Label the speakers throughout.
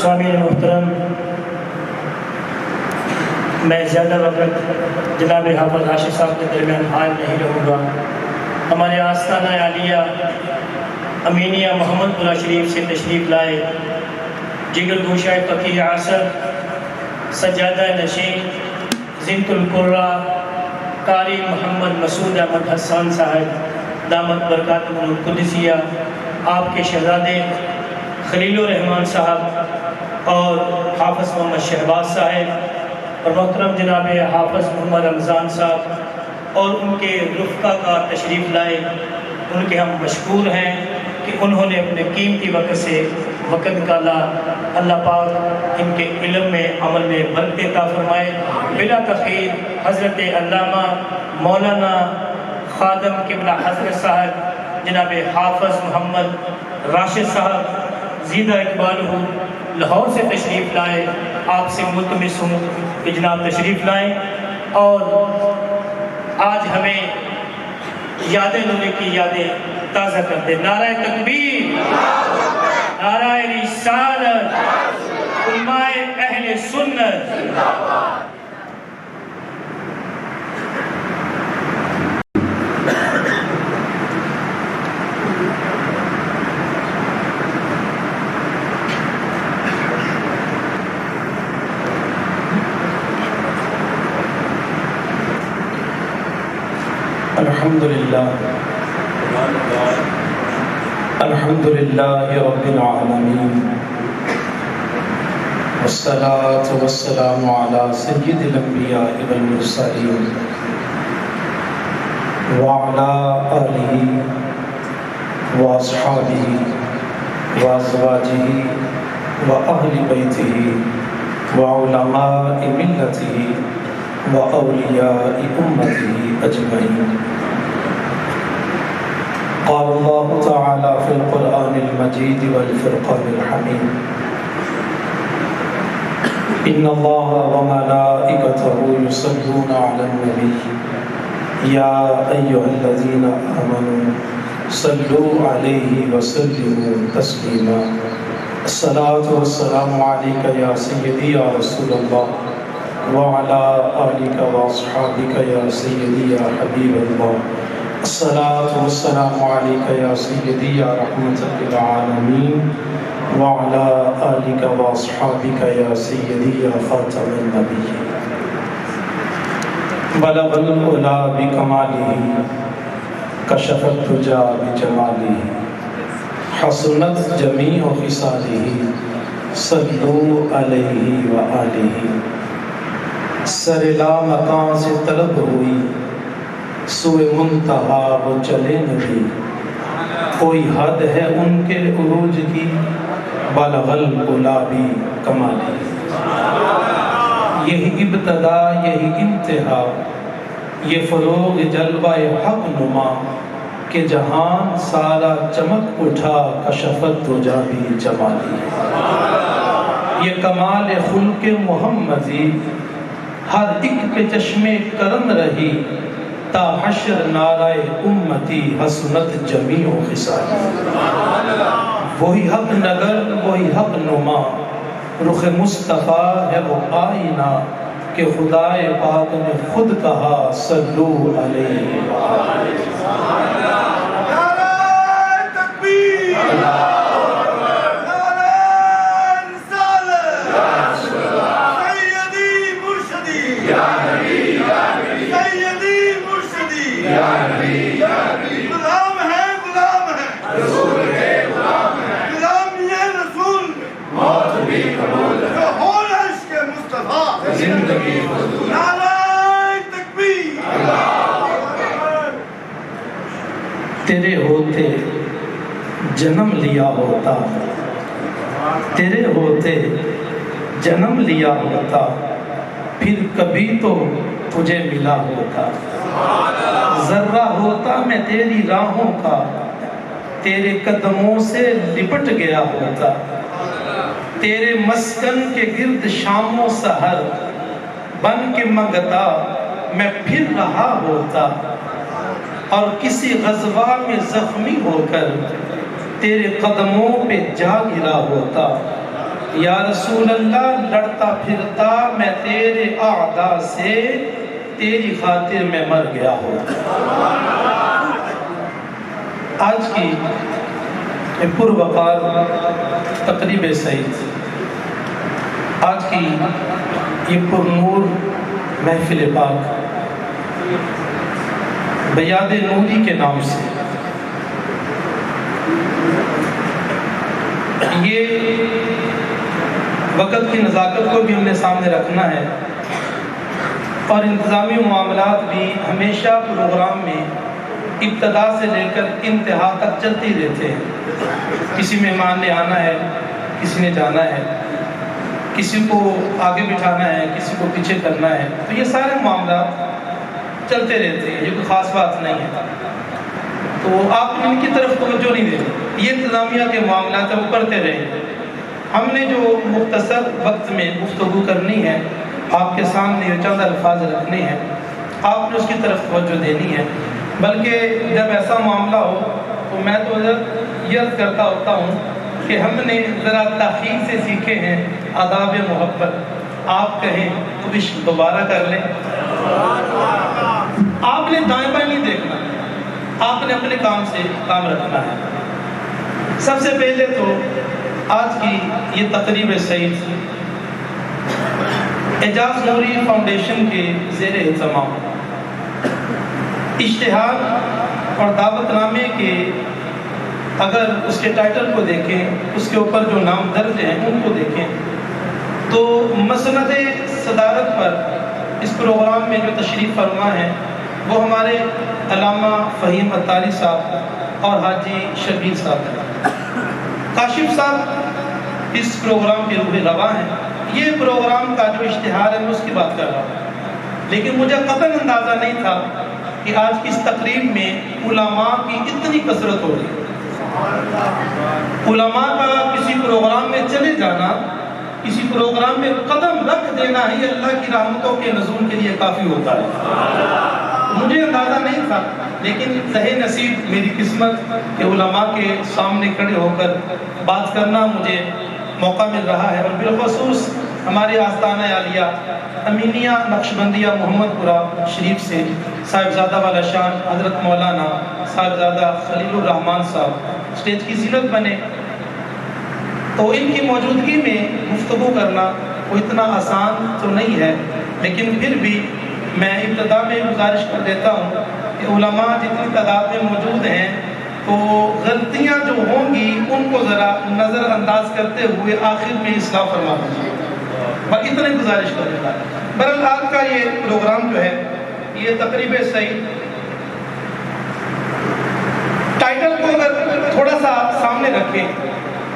Speaker 1: سامعین محترم، میں زیادہ وقت جناب حافظ راشد صاحب کے درمیان حال نہیں رہوں گا۔ ہمارے آستانہ عالیہ امینیہ محمد پورہ شریف سے تشریف لائے جگر گوشہ فقیر عصر سجادہ نشین زنت القرہ قاری محمد مسعود احمد حسان صاحب دامت برکاتہ القدسیہ، آپ کے شہزادے خلیل الرحمان صاحب اور حافظ محمد شہباز صاحب اور محترم جناب حافظ محمد رمضان صاحب اور ان کے رفقا کا تشریف لائے، ان کے ہم مشکور ہیں کہ انہوں نے اپنے قیمتی وقت سے وقت نکالا۔ اللہ پاک ان کے علم میں عمل میں برکت عطا فرمائے۔ بلا تخیر حضرت علامہ مولانا خادم قبلہ حضرت صاحب جناب حافظ محمد راشد صاحب زیدہ اقبال ہوں لاہور سے تشریف لائے، آپ سے ملتمس ہوں کہ جناب تشریف لائیں اور آج ہمیں یادیں انہوں کی یادیں تازہ کر دیں۔ نعرہ تکبیر، نعرہ رسالت، علماء اہل سنت۔
Speaker 2: الحمدللہ رب العالمین، والصلاة والسلام علی سید الانبیاء والمرسلین وعلی آلہ واصحابہ وازواجہ واہل بیتہ وعلماء ملتہ واولیاء امتہ اجمعین۔ قال اللہ تعالی فی القرآن المجید والفرقان الحمید، ان اللہ وملائکتہ یصلون علی النبی یا ایہا الذین آمنوا صلوا علیہ وسلموا تسلیما۔ الصلاة والسلام علیک یا سیدی یا رسول اللہ وعلی آلک واصحابک یا سیدی یا حبیب اللہ۔ الصلاة والسلام علیک یا سیدی یا رحمت للعالمین وعلی آلک واصحابک یا سیدی یا خاتم النبیین۔ بلغ العلا بکمالہ کشف الدجی بجمالہ حسنت جمیع خصالہ صلوا علیہ وآلہ۔ سر لامکان سے طلب ہوئی سوئے منتہا وہ چلے نبی، کوئی حد ہے ان کے عروج کی بلغ العلا بکمالہ۔ یہی ابتدا یہی انتہا، یہ فروغ جلوہ حق نما کہ جہان سارا چمک اٹھا کشفت دجی بجمالہ۔ یہ کمال خلق محمدی ہر ایک پہ چشم کرم رہی، تا حشر نعرہ امتی حسنت جمیع خصالہ۔ وہی حق نگر وہی حق نما، رخ مصطفیٰ ہے وہ آئینہ کہ خدائے پاک نے خود کہا صلو علیہ وآلہ۔ نعرہ تکبیر،
Speaker 3: غلام ہے غلام ہے رسول ہے غلام ہے، غلام یہ رسول موت بھی قبول ہے، جو ہو عشق مصطفیٰ زندگی فضول۔ نعرہ تکبیر،
Speaker 2: تیرے ہوتے جنم لیا ہوتا، تیرے ہوتے جنم لیا ہوتا، پھر کبھی تو تجھے ملا ہوتا۔ ذرہ ہوتا میں تیری راہوں کا، تیرے قدموں سے لپٹ گیا ہوتا۔ تیرے مسکن کے گرد شام و سحر بن کے منگتا میں پھر رہا ہوتا، اور کسی غزوہ میں زخمی ہو کر تیرے قدموں پہ جا گرا ہوتا۔ یا رسول اللہ لڑتا پھرتا میں تیرے اعداء سے، تیری خاطر میں مر گیا ہوں۔ آج کی پروقار تقریب سعید، آج کی یہ پرنور محفل پاک بیاد نوری کے نام سے، یہ وقت کی نزاکت کو بھی ہم نے سامنے رکھنا ہے، اور انتظامی معاملات بھی ہمیشہ پروگرام میں ابتدا سے لے کر انتہا تک چلتی رہتے ہیں۔ کسی مہمان نے آنا ہے، کسی نے جانا ہے، کسی کو آگے بٹھانا ہے، کسی کو پیچھے کرنا ہے، تو یہ سارے معاملات چلتے رہتے ہیں، یہ کوئی خاص بات نہیں ہے۔ تو آپ ان کی طرف توجہ نہیں دیں، یہ انتظامیہ کے معاملات ہیں، وہ کرتے رہیں۔ ہم نے جو مختصر وقت میں گفتگو کرنی ہے، آپ کے سامنے چند الفاظ رکھنے ہیں، آپ نے اس کی طرف توجہ دینی ہے۔ بلکہ جب ایسا معاملہ ہو تو میں تو یہ عرض کرتا ہوتا ہوں کہ ہم نے ذرا تاخیر سے سیکھے ہیں آداب محبت، آپ کہیں تو بھی دوبارہ کر لیں۔ آپ نے دائیں بائیں نہیں دیکھنا، آپ نے اپنے کام سے کام رکھنا ہے۔ سب سے پہلے تو آج کی یہ تقریب سعید اعجاز نوری فاؤنڈیشن کے زیر اہتمام اشتہار اور دعوت نامے کے، اگر اس کے ٹائٹل کو دیکھیں، اس کے اوپر جو نام درج ہیں ان کو دیکھیں، تو مسند صدارت پر اس پروگرام میں جو تشریف فرما ہیں وہ ہمارے علامہ فہیم اتاری صاحب اور حاجی شبیر صاحب ہیں۔ کاشف صاحب اس پروگرام کے روح رواں ہیں۔ یہ پروگرام کا جو اشتہار ہے میں اس کی بات کر رہا ہوں، لیکن مجھے قطعاً اندازہ نہیں تھا کہ آج کی اس تقریب میں علماء کی اتنی کثرت ہو رہی ہے۔ علماء کا کسی پروگرام میں چلے جانا، کسی پروگرام میں قدم رکھ دینا ہی اللہ کی رحمتوں کے نزول کے لیے کافی ہوتا ہے۔ مجھے اندازہ نہیں تھا، لیکن سہی نصیب میری قسمت کہ علماء کے سامنے کھڑے ہو کر بات کرنا مجھے موقع مل رہا ہے، اور بالخصوص ہمارے آستانہ عالیہ امینیہ نقشبندیہ محمد پورہ شریف سے صاحبزادہ والا شان حضرت مولانا صاحبزادہ خلیل الرحمان صاحب اسٹیج کی زینت بنے، تو ان کی موجودگی میں گفتگو کرنا وہ اتنا آسان تو نہیں ہے، لیکن پھر بھی میں ابتدا میں گزارش کر دیتا ہوں کہ علماء جتنی تعداد میں موجود ہیں تو غلطیاں جو ہوں گی ان کو ذرا نظر انداز کرتے ہوئے آخر میں اصلاح فرما دیجیے، باقی اتنے گزارش کرنے کا۔ بہرحال آج کا یہ پروگرام جو ہے یہ تقریب سعید، ٹائٹل کو اگر تھوڑا سا سامنے رکھیں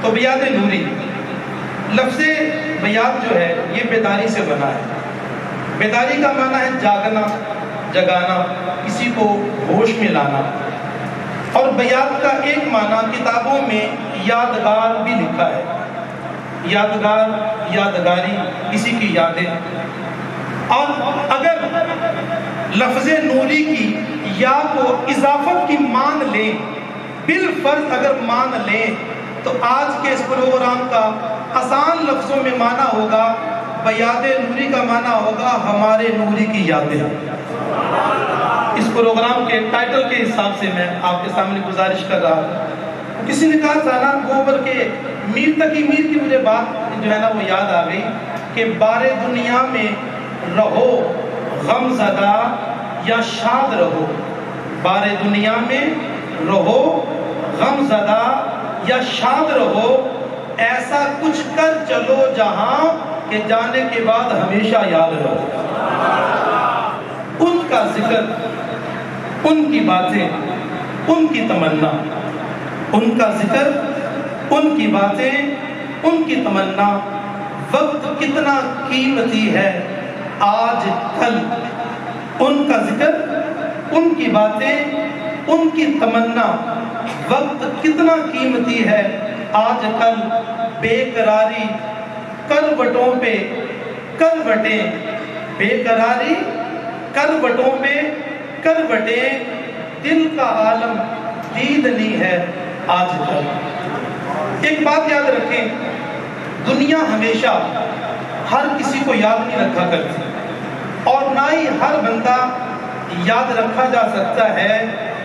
Speaker 2: تو بیاد نوری، لفظ بیاد جو ہے یہ بیداری سے بنا ہے۔ بیداری کا معنی ہے جاگنا، جگانا، کسی کو ہوش میں لانا، اور بیاد کا ایک معنی کتابوں میں یادگار بھی لکھا ہے۔ یادگار، یادگاری، کسی کی یادیں۔ اور اگر لفظ نوری کی یا کو اضافت کی مان لیں، بالفرض اگر مان لیں، تو آج کے اس پروگرام کا آسان لفظوں میں معنی ہوگا، بیاد نوری کا معنی ہوگا ہمارے نوری کی یادیں۔ اس پروگرام کے ٹائٹل کے حساب سے میں آپ کے سامنے گزارش کر رہا ہوں۔ کسی نے کہا تھا نا گوبر کے میر تک ہی میر کی مجھے بات جو ہے نا وہ یاد آ گئی کہ بارے دنیا میں رہو غم زدہ یا شاد رہو، بارے دنیا میں رہو غم زدہ یا شاد رہو، ایسا کچھ کر چلو جہاں کہ جانے کے بعد ہمیشہ یاد رہو۔ ان کا ذکر، ان کی باتیں، ان کی تمنا، ان کا ذکر، ان کی باتیں، ان کی تمنا، وقت کتنا قیمتی ہے آج کل، ان کا ذکر، ان کی باتیں، ان کی تمنا، وقت کتنا قیمتی ہے آج کل، بے قراری کروٹوں پہ کروٹیں، بے قراری کروٹوں پہ کروٹیں، دل کا عالم دید نہیں ہے آج کل۔ ایک بات یاد رکھیں، دنیا ہمیشہ ہر کسی کو یاد نہیں رکھا کرتی، اور نہ ہی ہر بندہ یاد رکھا جا سکتا ہے،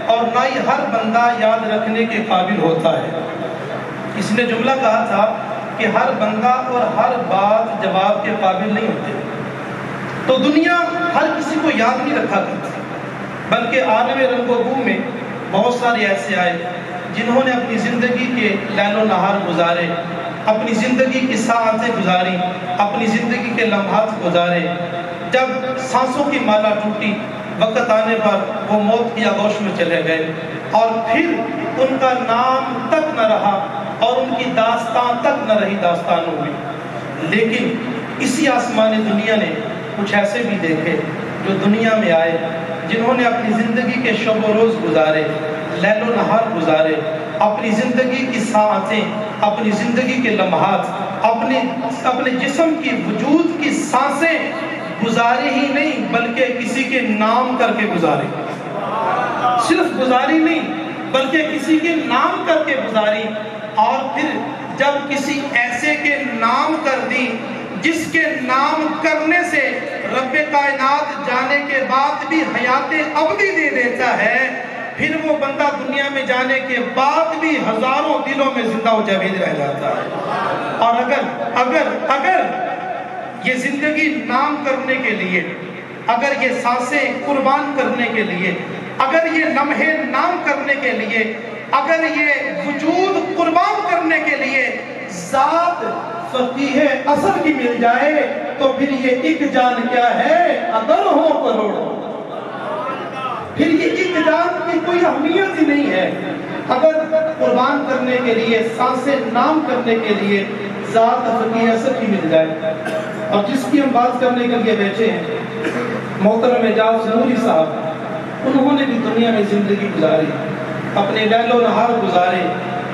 Speaker 2: اور نہ ہی ہر بندہ یاد رکھنے کے قابل ہوتا ہے۔ اس نے جملہ کہا تھا کہ ہر بندہ اور ہر بات جواب کے قابل نہیں ہوتے، تو دنیا ہر کسی کو یاد نہیں رکھا کرتی، بلکہ عالم رنگ و بو میں بہت سارے ایسے آئے جنہوں نے اپنی زندگی کے لیل و نہار گزارے، اپنی زندگی کی ساعتیں گزاری، اپنی زندگی کے لمحات گزارے۔ جب سانسوں کی مالا ٹوٹی، وقت آنے پر وہ موت کی آغوش میں چلے گئے، اور پھر ان کا نام تک نہ رہا اور ان کی داستان تک نہ رہی داستانوں میں۔ لیکن اسی آسمانی دنیا نے کچھ ایسے بھی دیکھے جو دنیا میں آئے، جنہوں نے اپنی زندگی کے شب و روز گزارے، لیل و نہار گزارے، اپنی زندگی کی ساعتیں، اپنی زندگی کے لمحات، اپنے جسم کی وجود کی سانسیں گزاری ہی نہیں بلکہ کسی کے نام کر کے گزاری، صرف گزاری نہیں بلکہ کسی کے نام کر کے گزاری، اور پھر جب کسی ایسے کے نام کر دی جس کے نام کرنے سے رب کائنات جانے کے بعد بھی حیات ابدی دے دیتا ہے، پھر وہ بندہ دنیا میں جانے کے بعد بھی ہزاروں دلوں میں زندہ و جاوید رہ جاتا ہے۔ اور اگر یہ زندگی نام کرنے کے لیے، اگر یہ سانسیں قربان کرنے کے لیے، اگر یہ لمحے نام کرنے کے لیے، اگر یہ وجود قربان کرنے کے لیے ذات فقیہ اصل کی مل جائے، تو پھر یہ ایک جان کیا ہے اگر ہو کروڑوں، پھر یہ ایک جان کی کوئی اہمیت ہی نہیں ہے۔ اگر قربان کرنے کے لیے، سانسیں نام کرنے کے لیے ذات فقیہ اصل کی مل جائے، اور جس کی ہم بات کرنے کے لیے بیٹھے ہیں محترم اعجاز نوری صاحب، انہوں نے بھی دنیا میں زندگی گزاری، اپنے لیل و نہار گزارے،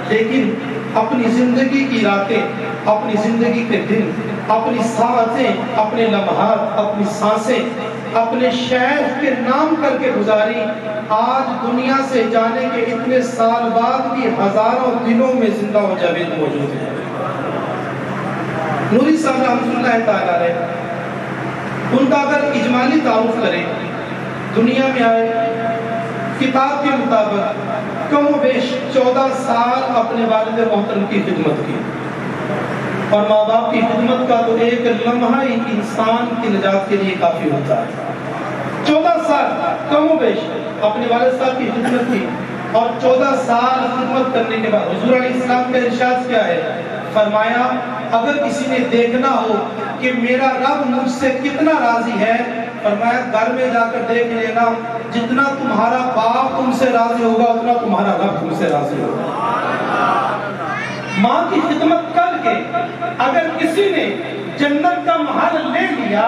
Speaker 2: لیکن اپنی زندگی کی راتیں، اپنی زندگی کے دن، اپنی ساعتیں، اپنے لمحات، اپنی سانسیں اپنے شیخ کے نام کر کے گزاری۔ آج دنیا سے جانے کے اتنے سال بعد بھی ہزاروں دلوں میں زندہ و جاوید موجود ہیں۔ نوری صاحب رحمۃ اللہ تعالیٰ علیہ، ان کا اگر اجمالی تعارف کریں، دنیا میں آئے، کتاب کے مطابق کم و بیش 14 سال اپنے والد محترم کی خدمت کی، اور ماں باپ کی خدمت کا تو ایک لمحہ ہی انسان کی نجات کے لیے کافی ہوتا ہے۔ 14 سال کم و بیش اپنے والد صاحب کی خدمت کی، اور 14 سال خدمت کرنے کے بعد حضور علیہ السلام کا ارشاد کیا ہے؟ فرمایا اگر کسی نے دیکھنا ہو کہ میرا رب مجھ سے کتنا راضی ہے، فرمایا گھر میں جا کر دیکھ لینا، جتنا تمہارا باپ تم سے راضی ہوگا اتنا تمہارا رب تم سے راضی ہوگا۔ ماں کی خدمت کر کے اگر کسی نے جنت کا محل لے لیا،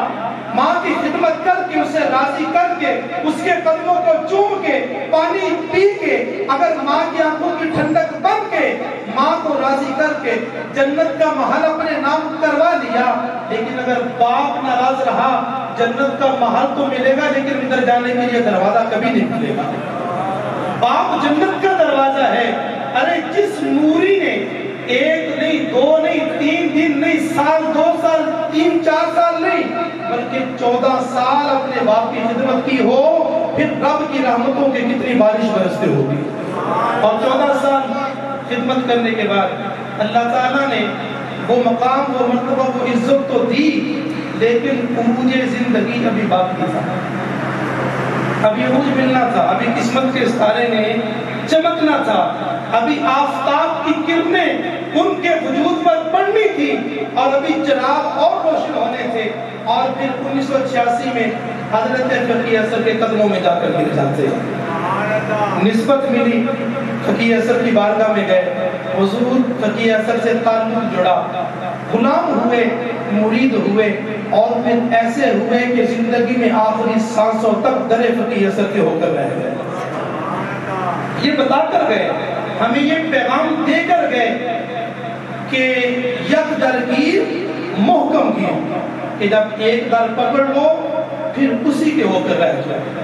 Speaker 2: ماں کی خدمت کر کے اسے راضی کر کے اس کے قدموں کو چوم کے پانی پی کے، اگر ماں کی آنکھوں کی ٹھنڈک بن کے ماں کو راضی کر کے جنت کا محل اپنے نام کروا لیا، لیکن اگر باپ ناراض رہا جنت کا محل تو ملے گا لیکن ادھر جانے کے لیے دروازہ کبھی نہیں ملے گا۔ باپ جنت کا دروازہ ہے۔ ارے جس نوری نے ایک نہیں، دو نہیں، 3 دن نہیں، سال، 2 سال، 3-4 سال نہیں، بلکہ 14 سال اپنے باپ کی خدمت کی ہو، پھر رب کی رحمتوں کی کتنی بارش برستے ہوگی۔ اور 14 سال خدمت کرنے کے بعد اللہ تعالیٰ نے وہ مقام، وہ مرتبہ، وہ عزت تو دی، لیکن عروج زندگی ابھی باقی تھا، ابھی عروج ملنا تھا، ابھی قسمت کے ستارے نے چمکنا تھا، ابھی آفتاب کی کرنیں ان کے وجود پر پڑنی تھی، اور ابھی چراغ اور روشن ہونے تھے، اور پھر 1986 میں حضرت فقیہ اثر کے قدموں میں جا کر گر جاتے ہیں۔ نسبت ملی، فقیہ اثر کی بارگاہ میں گئے، حضور فقیہ اثر سے تعلق جڑا، غلام ہوئے، مرید ہوئے، اور پھر ایسے ہوئے کہ زندگی میں آخری سانسوں تک در فقیہ اثر کے ہو کر رہ گئے۔ یہ بتا کر گئے، ہمیں یہ پیغام دے کر گئے کہ یک درگیر محکم کی، کہ جب ایک در پکڑ لو پھر اسی کے ہو کر رہ جائے۔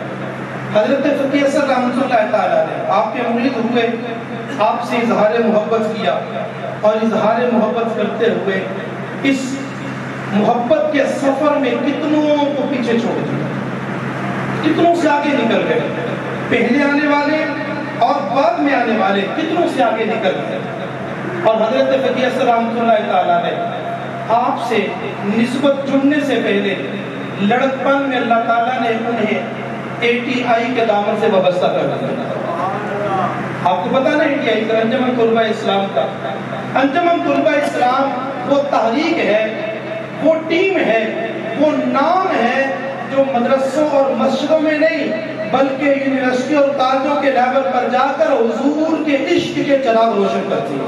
Speaker 2: حضرت فقیہ اثر رحمۃ اللہ تعالیٰ نے آپ کے مرید ہوئے، آپ سے اظہار محبت کیا، اور اظہار محبت کرتے ہوئے اس محبت کے سفر میں کتنوں کو پیچھے چھوڑ دیا، کتنوں سے آگے نکل گئے، پہلے آنے والے اور بعد میں آنے والے کتنوں سے آگے نکل گئے۔ اور حضرت فقیہ اثر رحمۃ اللہ تعالیٰ نے آپ سے نسبت جڑنے سے پہلے لڑکپن میں اللہ تعالیٰ نے انہیں ATI کے دامن سے وابستہ کر دیا۔ آپ کو پتا نا ATI کا انجمن طلباء اسلام کا، انجمن طلباء اسلام وہ تحریک ہے، وہ ٹیم ہے، وہ نام ہے جو مدرسوں اور مسجدوں میں نہیں بلکہ یونیورسٹی اور کالجوں کے لیول پر جا کر حضور کے عشق کے چراغ روشن کرتی ہے۔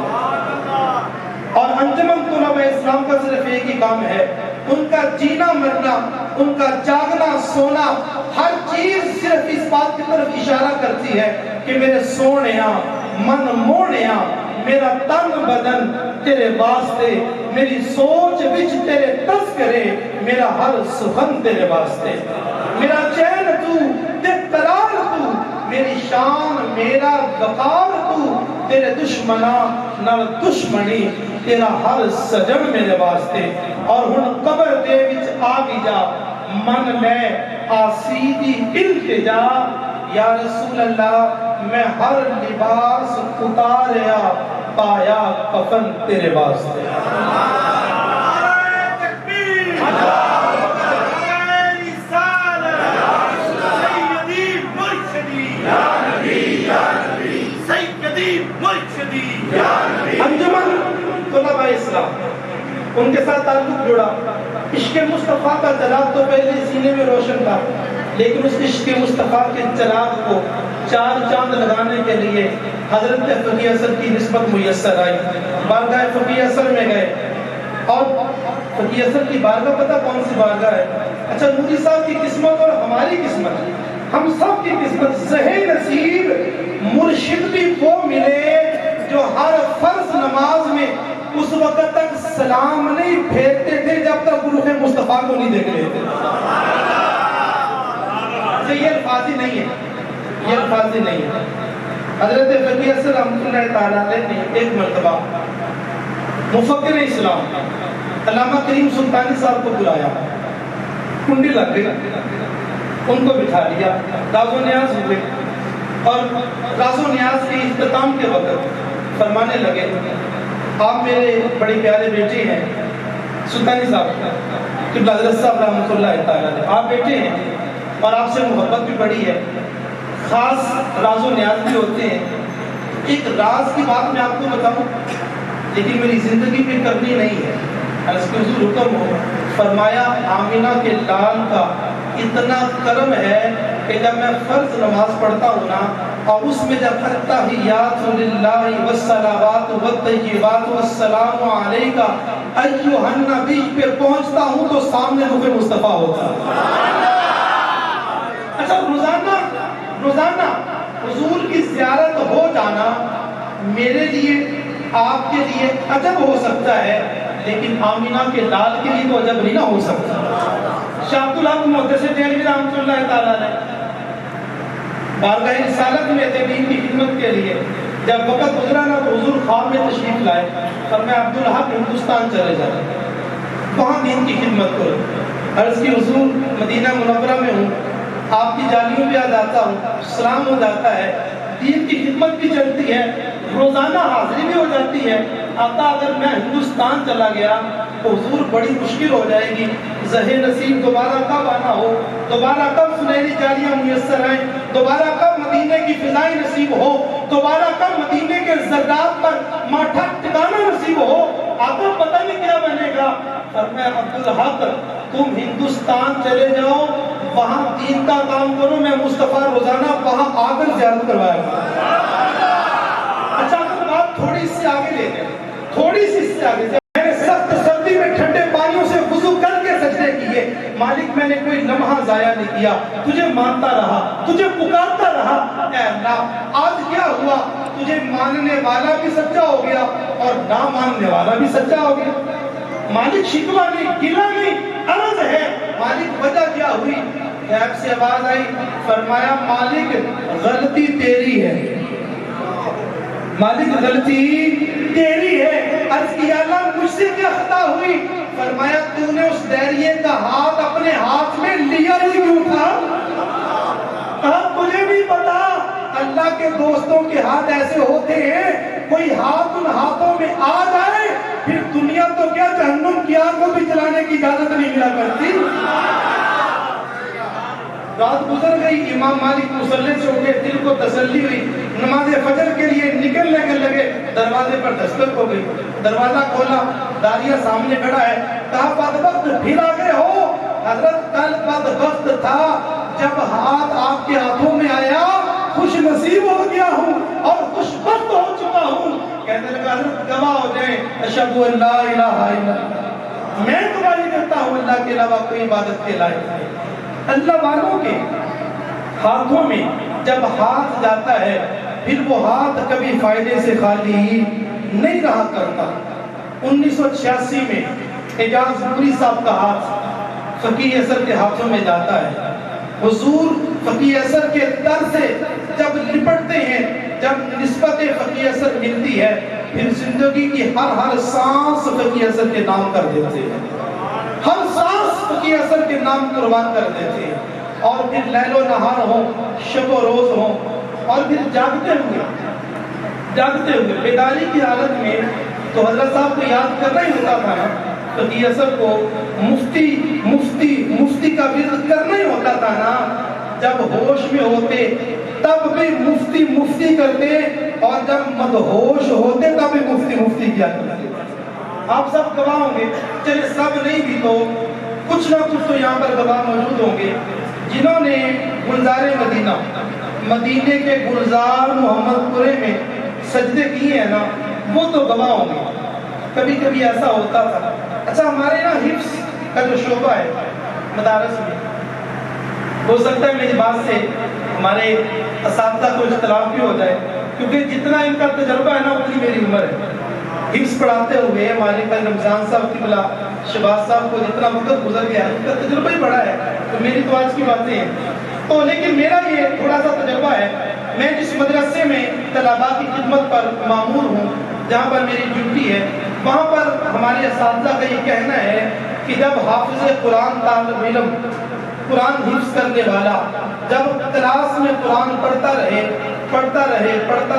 Speaker 2: اور انجمن طلباء اسلام کا صرف ایک ہی کام ہے، ان کا جینا مرنا، ان کا جاگنا سونا، ہر چیز صرف اس بات کی طرف اشارہ کرتی ہے کہ میرے سونیا من موڑیا، میرا تن بدن تیرے واسطے، میری سوچ وچ تیرے تذکرے، میرا ہر سخن تیرے واسطے، میرا چین تو تے قرار تو، میری شان میرا وقار تو، تیرے دشمنا نال دشمنی، تیرا ہر سجن میرے واسطے۔ اور ہن قبر دے وچ آ بھی جا، من میں آسیدی التجا، یا رسول اللہ میں ہر لباس اتاریا، پایا کفن تیرے واسطے۔ انجمن طلباء اسلام، ان کے ساتھ تعلق جڑا، عشق مصطفیٰ کا چراغ تو پہلے سینے میں روشن تھا، لیکن اس عشق مصطفیٰ کے چراغ کو چار چاند لگانے کے لیے حضرت فقیہ اثر کی نسبت میسر آئی۔ بارگاہ فقیہ اثر میں گئے، اور فقیہ اثر کی بارگاہ پتہ کون سی بارگاہ ہے؟ اچھا، نوری صاحب کی قسمت اور ہماری قسمت، ہم سب کی قسمت زہے نصیب مرشد بھی وہ ملے جو ہر فرض نماز میں اس وقت تک سلام نہیں پھیرتے تھے جب تک روح مصطفیٰ کو نہیں دیکھ رہے تھے۔ یہ الفاظ ہی نہیں ہے، یہ الفاظ ہی نہیں ہے۔ حضرت فقیہ اثر رحمۃ اللہ تعالیٰ نے ایک مرتبہ مفکر اسلام علامہ کریم سلطانی صاحب کو بلایا، کنڈی لگ گئی، ان کو بٹھا لیا، راز و نیاز ہوئے، اور راز و نیاز کے اختتام کے وقت فرمانے لگے، آپ میرے بڑے پیارے بیٹے ہیں سلطانی صاحب، قبلہ حضرت صاحب رحمۃ اللہ تعالیٰ نے، آپ بیٹے ہیں اور آپ سے محبت بھی بڑی ہے، خاص راز و نیاز بھی ہوتے ہیں۔ ایک راز کی بات میں آپ کو بتاؤں، لیکن میری زندگی پہ کرنی نہیں ہے، اس کے حضور حکم ہو، فرمایا آمینہ کے لال کا اتنا کرم ہے کہ جب میں فرض نماز پڑھتا ہوں نا، اور اس میں جب التحیات للہ والصلوات والطیبات والسلام علیک ایھا النبی پہ پہنچتا ہوں تو سامنے روح مصطفیٰ ہوتا ہے۔ اچھا، روزانہ حضور کی زیارت ہو جانا میرے لیے، آپ کے لیے عجب ہو سکتا ہے، لیکن آمینہ کے لال کے لیے تو عجب نہیں نہ ہو سکتا۔ شاہ عبدالحق محدث دہلوی رحمۃ اللہ تعالیٰ نے بارگاہ رسالت میں تھے دین کی خدمت کے لیے، جب وقت گزرا نا تو حضور خواب میں تشریف لائے، اور میں عبدالحق ہندوستان چلے جائے، وہاں دین کی خدمت کروں۔ عرض کی حضور مدینہ منورہ میں ہوں، آپ کی جالیوں بھی آ جاتا ہوں، سلام ہو جاتا ہے، دین کی خدمت بھی چلتی ہے، روزانہ حاضری بھی ہو جاتی ہے۔ آقا اگر میں ہندوستان چلا گیا تو حضور بڑی مشکل ہو جائے گی، زہے نصیب دوبارہ کب آنا ہو، دوبارہ کب سنہری جالیاں میسر آئیں، دوبارہ کب مدینے کی فضائیں نصیب ہو، دوبارہ کب مدینے کے زرگات پر ماتھا ٹکانا نصیب ہو، آقا پتہ نہیں کیا بنے گا۔ فرمایا عبدالحق تم ہندوستان چلے جاؤ، وہاں دین کا کام کرو، میں مصطفیٰ روزانہ وہاں آ کر زیارت کروایا گا۔ اچھا، اگر بات تھوڑی سی آگے لے گئے، تھوڑی سی اس سے آگے، میں نے سخت سردی میں ٹھنڈے پانیوں سے وضو کر کے سجدے کیے، مالک میں نے کوئی لمحہ ضائع نہیں کیا، تجھے مانتا رہا، تجھے پکارتا رہا، اے اللہ آج کیا ہوا، تجھے ماننے والا بھی سچا ہو گیا اور نہ ماننے والا بھی سچا ہو گیا۔ مالک شکوہ نہیں، گلہ نہیں، عرض ہے مالک وجہ کیا ہوئی؟ غیب سے آواز آئی، فرمایا مالک غلطی تیری ہے، مالک غلطی تیری ہے۔ عرض کیا اللہ مجھ سے کیا خطا ہوئی؟ فرمایا تو نے اس داریے کا ہاتھ اپنے ہاتھ میں لیا ہی کیوں تھا؟ تجھے بھی پتا اللہ کے دوستوں کے ہاتھ ایسے ہوتے ہیں، کوئی ہاتھ ان ہاتھوں میں آ جائے پھر دنیا تو کیا جہنم کی آگ کو بھی جلانے کی اجازت نہیں ملا کرتی۔ رات گزر گئی، امام مالک مصلی سے اٹھے، دل کو تسلی ہوئی، نماز فجر کے لیے نکلنے کے لگے، دروازے پر دستک ہو گئی، دروازہ کھولا، داریہ سامنے کھڑا ہے، کہا بدبخت پھر آ گئے ہو؟ حضرت کل بدبخت تھا جب ہاتھ آپ کے ہاتھوں میں آیا، خوش نصیب ہو گیا ہوں اور خوش بخت ہو چکا ہوں۔ کہنے لگا حضرت گواہ ہو جائیں، اشہد ان لا الہ الا اللہ، میں گواہی دیتا ہوں اللہ کے علاوہ کوئی عبادت کے لائق نہیں۔ اللہ والوں کے ہاتھوں میں جب ہاتھ جاتا ہے پھر وہ ہاتھ کبھی فائدے سے خالی نہیں رہا کرتا۔ 1986 میں اعجاز نوری صاحب کا ہاتھ فقیہ اثر کے ہاتھوں میں جاتا ہے۔ حضور فقیہ اثر کے در سے جب لپٹتے ہیں، جب نسبت فقیہ اثر ملتی ہے، پھر زندگی کی ہر سانس فقیہ اثر کے نام کر دیتے ہیں، ہر سانس فقیہ اثر کے نام قربان کر دیتے ہیں، اور پھر لیل و نہار ہو، شب و روز ہو، اور پھر جاگتے ہوئے بیداری کی حالت میں تو حضرت صاحب کو یاد کرنا ہی ہوتا تھا نا، فقیہ اثر کو مفتی کا ورد کرنا ہی ہوتا تھا نا۔ جب ہوش میں ہوتے تب بھی مفتی کرتے، اور جب مدہوش ہوتے تب بھی مفتی کیا کرتے۔ آپ سب گواہ ہوں گے، چلے سب نہیں بھی تو کچھ نہ کچھ تو یہاں پر گواہ موجود ہوں گے، جنہوں نے گلزار مدینہ، مدینے کے گلزار محمد پورے میں سجدے کیے ہیں نا، وہ تو گواہ ہوں گے۔ کبھی کبھی ایسا ہوتا تھا، اچھا ہمارے نا حفظ کا جو شعبہ ہے مدارس میں، ہو سکتا ہے میری بات سے ہمارے اساتذہ کو اختلاف بھی ہو جائے، کیونکہ جتنا ان کا تجربہ ہے نا اتنی میری عمر ہے۔ حفظ پڑھاتے ہوئے مالک بھائی رمضان صاحب کی بلا شہباز صاحب کو جتنا وقت گزر گیا ہے، ان کا تجربہ ہی بڑا ہے، تو میری تو آج کی باتیں ہیں تو، لیکن میرا یہ تھوڑا سا تجربہ ہے۔ میں جس مدرسے میں طلباء کی خدمت پر مامور ہوں، جہاں پر میری ڈیوٹی ہے، وہاں پر ہمارے اساتذہ کا یہ کہنا ہے کہ جب حافظ قرآن طالب علم، قرآن حفظ کرنے والا جب کلاس میں قرآن پڑھتا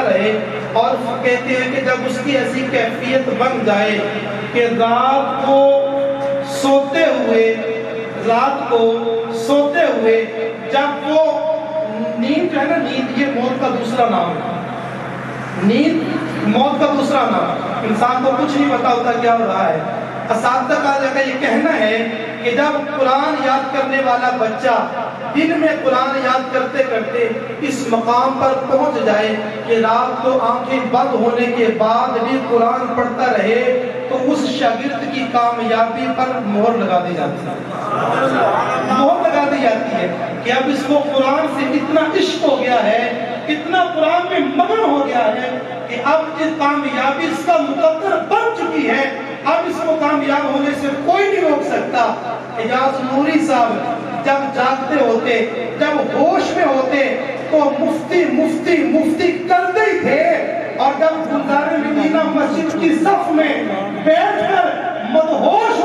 Speaker 2: رہے اور کہتے ہیں کہ جب اس کی ایسی کیفیت بن جائے کہ رات کو سوتے ہوئے جب وہ نیند ہے نا، نیند یہ موت کا دوسرا نام ہے، نیند موت کا دوسرا نام، انسان کو کچھ نہیں پتا ہوتا کیا ہو رہا ہے۔ اساتذہ کا یہ کہنا ہے کہ جب قرآن یاد کرنے والا بچہ دن میں قرآن یاد کرتے کرتے اس مقام پر پہنچ جائے کہ رات کو آنکھیں بند ہونے کے بعد بھی قرآن پڑھتا رہے، تو اس شاگرد کی کامیابی پر مہر لگا دی جاتی ہے کہ اب اس کو قرآن سے اتنا عشق ہو گیا ہے، اتنا قرآن میں مگن ہو گیا ہے کہ اب اس کامیابی اس کا مقدر بن چکی ہے، اب اس کو کامیاب ہونے سے کوئی نہیں روک سکتا۔ اعجاز نوری صاحب جب جاگتے ہوتے، جب ہوش میں ہوتے تو مفتی کرتے ہی تھے، اور جب گلزار مدینہ مسجد کی صف میں بیٹھ کر مدہوش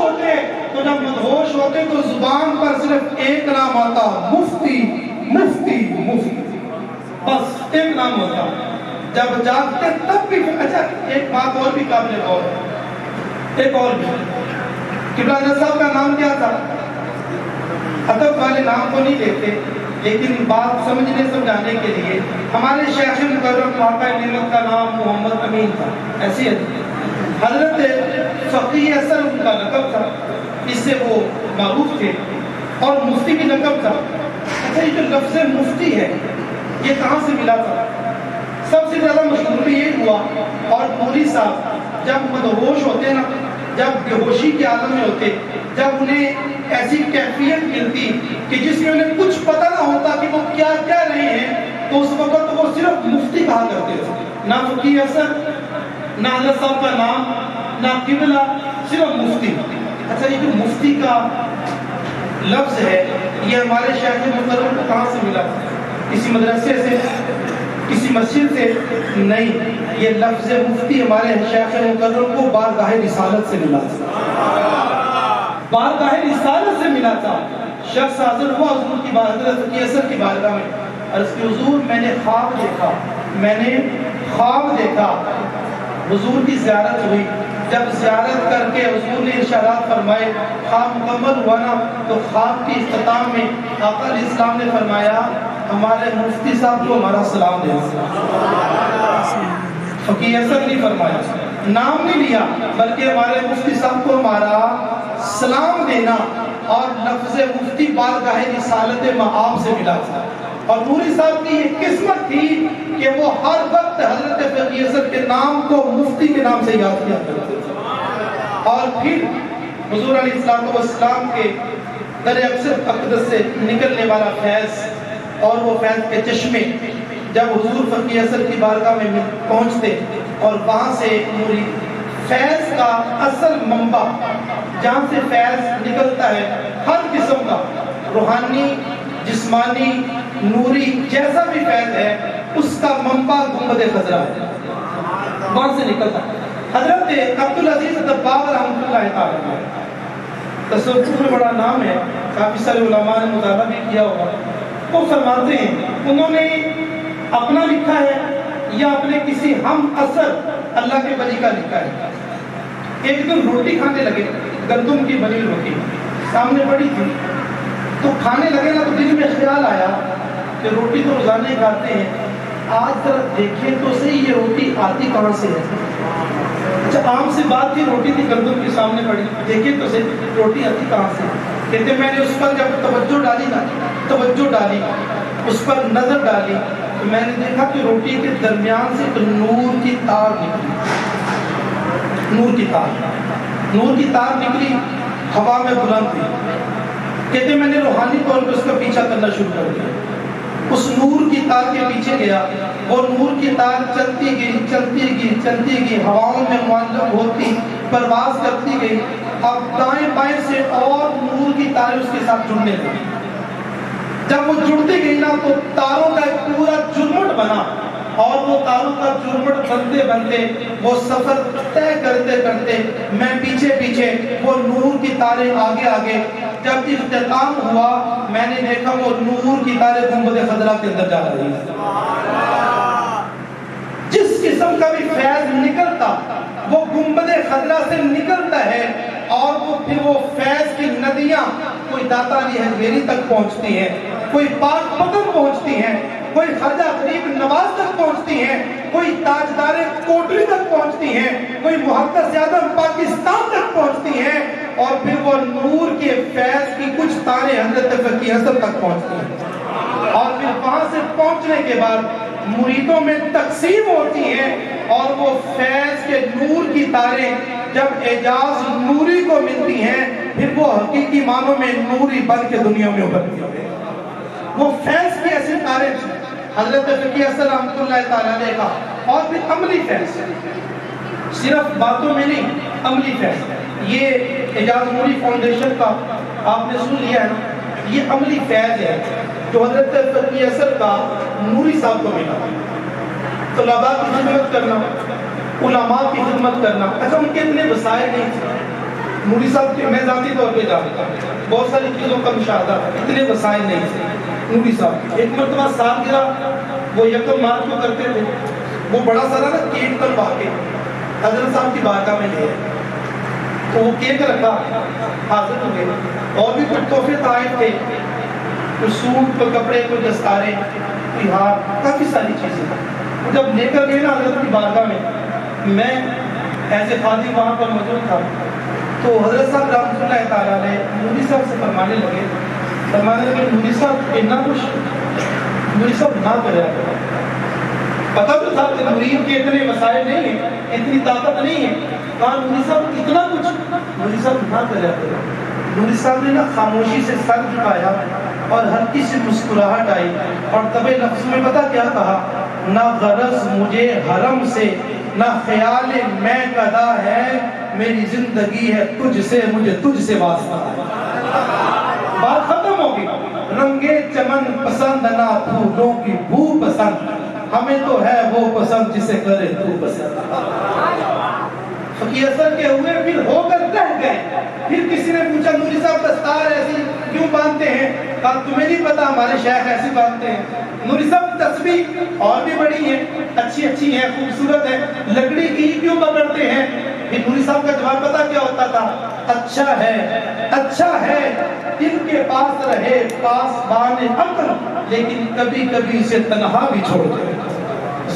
Speaker 2: ہوتے تو زبان پر صرف ایک نام آتا، مفتی، بس ایک نام ہوتا۔ جب جاگتے تب بھی، اچھا ایک بات اور بھی قابل غور ہے، ایک اور بھی، قبلہ حضرت صاحب کا نام کیا تھا؟ ادب والے نام کو نہیں لیتے، لیکن بات سمجھانے کے لیے ہمارے شیخ مکرم خاقہ نعمت کا نام محمد امین تھا، ایسی ہے۔ حضرت فقیہ اثر ان کا لقب تھا، اس سے وہ معروف تھے، اور مفتی بھی لقب تھا۔ اچھا یہ جو لفظ مفتی ہے یہ کہاں سے ملا تھا؟ سب سے زیادہ مشہور بھی یہ ہوا، اور پوری صاحب جب مدہوش ہوتے نا، جب بے ہوشی کے عالم میں ہوتے، جب انہیں ایسی کیفیت ملتی کہ جس میں انہیں کچھ پتہ نہ ہوتا کہ وہ کیا کہہ رہے ہیں، تو اس وقت وہ صرف مفتی کہا کرتے تھے، نہ فقیہ اثر، نہ حضرت صاحب کا نام، نہ قبلہ، صرف مفتی۔ اچھا یہ جو مفتی کا لفظ ہے یہ ہمارے شیخ مکرم کو کہاں سے ملا؟ کسی مدرسے سے، کسی مسجد سے نہیں، یہ لفظ مفتی ہمارے شیخ مکرم کو بارگاہ رسالت سے ملا۔ بارگاہ رسالت سے ملا تھا. شخص حاضر ہوا حضور کی حضرت کیسر کی بارگاہ میں. عرض کی حضور میں نے خواب دیکھا. حضور کی زیارت ہوئی. جب زیارت کر کے حضور نے ارشادات فرمائے, خواب مکمل ہوا نا, تو خواب کی اختتام میں آقا علیہ السلام نے فرمایا ہمارے مفتی صاحب کو ہمارا سلام دے. فقیہ اثر نہیں فرمایا, نام نہیں لیا, بلکہ ہمارے مفتی صاحب کو ہمارا سلام دینا. اور لفظ مفتی بارگاہ رسالت مآب سے ملا تھا. اور نوری صاحب کی یہ قسمت تھی کہ وہ ہر وقت حضرت فقیہ اثر کے نام کو مفتی کے نام سے یاد کیا کرتے تھے. اور پھر حضور علیہ السلام کے در اقدس سے نکلنے والا فیض اور وہ فیض کے چشمے جب حضور فقیہ اثر کی بارگاہ میں پہنچتے اور وہاں سے نوری فیض کا اصل منبع جہاں سے فیض نکلتا ہے, ہر قسم کا روحانی, جسمانی, نوری جیسا بھی فیض ہے, اس کا منبع گنبد خضرا ہے, وہاں سے نکلتا ہے. حضرت عبدالعزیز دباغ رحمۃ اللہ تعالیٰ تصوف میں بڑا نام ہے, کافی سارے علماء نے مطالعہ بھی کیا ہوگا. وہ فرماتے ہیں انہوں نے اپنا لکھا ہے یا اپنے کسی ہم اثر اللہ کے ولی کا لکھا ہے. ایک دن روٹی کھانے لگے, گندم کی بنی روٹی سامنے پڑی تھی, تو کھانے لگے نا, تو دل میں خیال آیا کہ روٹی تو روزانہ کھاتے ہیں, آج ذرا دیکھیں تو صحیح یہ روٹی آتی کہاں سے ہے. اچھا عام سی بات کی روٹی تھی, گندم کے سامنے پڑی, دیکھیں تو صحیح روٹی آتی کہاں سے. کہتے میں نے اس پر جب توجہ ڈالی, اس پر نظر ڈالی, تو میں نے دیکھا کہ روٹی کے درمیان سے ایک نور کی تار نکلی. نور کی تار نکلی, ہوا میں بلند تھی. کہتے میں نے روحانی طور پہ اس کا پیچھا کرنا شروع کر دیا. اس نور کی تار کے پیچھے گیا, اور نور کی تار چلتی گئی, ہواؤں میں معلق ہوتی, پرواز کرتی گئی. اب دائیں بائیں سے اور نور کی تاریں اس کے ساتھ جڑنے لگی. جب وہ جڑتی گئی نا, تو تاروں کا ایک پورا جرمٹ بنا, اور وہ تاروں کا جرمٹ بنتے وہ سفر طے کرتے میں پیچھے, وہ نور کی تاریں آگے. جب اختتام ہوا, میں نے دیکھا وہ نور کی تاریں گنبد خضرا کے اندر جا رہی ہیں. جس قسم کا بھی فیض نکلتا وہ گنبد خضرا سے نکلتا ہے, اور وہ پھر وہ فیض کی ندیاں کوئی داتا علی حجویری تک پہنچتی ہیں, کوئی پاک پتن پہنچتی ہیں, کوئی خواجہ غریب نواز تک پہنچتی ہیں, کوئی تاجدار کوٹلی تک پہنچتی ہیں, کوئی محدث اعظم پاکستان تک پہنچتی ہیں, اور پھر وہ نور کے فیض کی کچھ تاریں حضرت فقیہ اثر تک پہنچتی ہیں. اور پھر وہاں سے پہنچنے کے بعد مریدوں میں تقسیم ہوتی ہیں, اور وہ فیض کے نور کی تاریں جب اعجاز نوری کو ملتی ہیں, پھر وہ حقیقی معنوں میں نوری بن کے دنیا میں ابھرتی ہیں. وہ فیض کی ایسی تاریں حضرت فقیہ اثر رحمۃ اللہ تعالیٰ علیہ کا. اور پھر عملی فیض, صرف باتوں میں نہیں, عملی فیض. یہ اعجاز نوری فاؤنڈیشن کا آپ نے سن لیا ہے, یہ عملی فیض ہے جو حضرت فقیہ اثر کا نوری صاحب کو ملا. طلباء کی خدمت کرنا, علماء کی خدمت کرنا. اچھا ان کے اتنے وسائل نہیں تھے نوری صاحب کے, میں ذاتی طور پہ جانتا ہوں بہت ساری چیزوں کا مشاہدہ, اتنے وسائل نہیں تھے نوری صاحب. ایک مرتبہ سالگرہ وہ یکم مارچ کو کرتے تھے, وہ بڑا سارا نا کیک کر کے حضرت صاحب کی بارگاہ میں لے, تو وہ کیک رکھا, حاضر ہوئے, اور بھی کچھ تحفے تحائف تھے, کوئی سوٹ, کوئی کپڑے, کوئی دستاریں, کوئی ہار, کافی ساری چیزیں. جب لے کر گئے نا حضرت کی بارگاہ میں ایسے خادم وہاں پر موجود تھا, تو حضرت صاحب رحمۃ اللہ تعالیٰ علیہ نوری صاحب سے فرمانے لگے نوری صاحب اتنا کچھ, نوری صاحب نہ کرے. پتہ تو تھا کہ مرید کے اتنے مسائل نہیں ہیں, اتنی طاقت نہیں ہے, کہا نوری صاحب اتنا کچھ, نوری صاحب نہ کرے. نوری صاحب نے نا خاموشی سے سر جھکایا اور ہلکی سی مسکراہٹ آئی, اور طبع لفظ میں پتہ کیا کہا, نہ غرض مجھے حرم سے, نہ خیال میں قضا ہے, میری زندگی ہے تجھ سے, مجھے تجھ سے واسطہ ہے. بات ختم ہوگی. رنگے چمن پسند نہ پھولوں کی بو پسند, ہمیں تو ہے وہ پسند جسے کرے تو پسند.
Speaker 4: فقیہ اثر کے ہوئے پھر ہو کر رہ گئے. پھر کسی نے پوچھا نوری صاحب دستار ایسی کیوں باندھتے ہیں؟ کہا تمہیں نہیں پتا ہمارے شیخ ایسی باندھتے ہیں. نوری صاحب تسبیح اور بھی بڑی ہے، اچھی ہے، خوبصورت ہے، لکڑی کی کیوں پکڑتے ہیں؟ پھر نوری صاحب کا جواب پتا کیا ہوتا تھا؟ اچھا ہے ان کے پاس رہے پاسبان عقل، لیکن کبھی کبھی اسے تنہا بھی چھوڑ دے.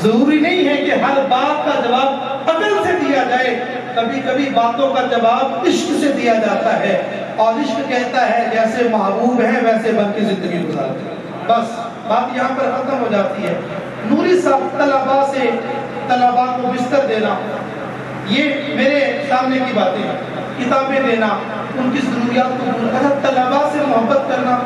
Speaker 4: ضروری نہیں ہے کہ ہر بات کا جواب عقل سے دیا جائے، کبھی کبھی باتوں کا جواب عشق سے دیا جاتا ہے، اور عشق کہتا ہے جیسے محبوب ہے ویسے بن کے زندگی گزارتے ہیں. بس بات یہاں پر ختم ہو جاتی ہے. نوری صاحب طلباء کو بستر دینا، یہ میرے سامنے کی باتیں ہیں. کتابیں دینا، ان کی ضروریات کو پورا کرنا، طلباء سے محبت کرنا،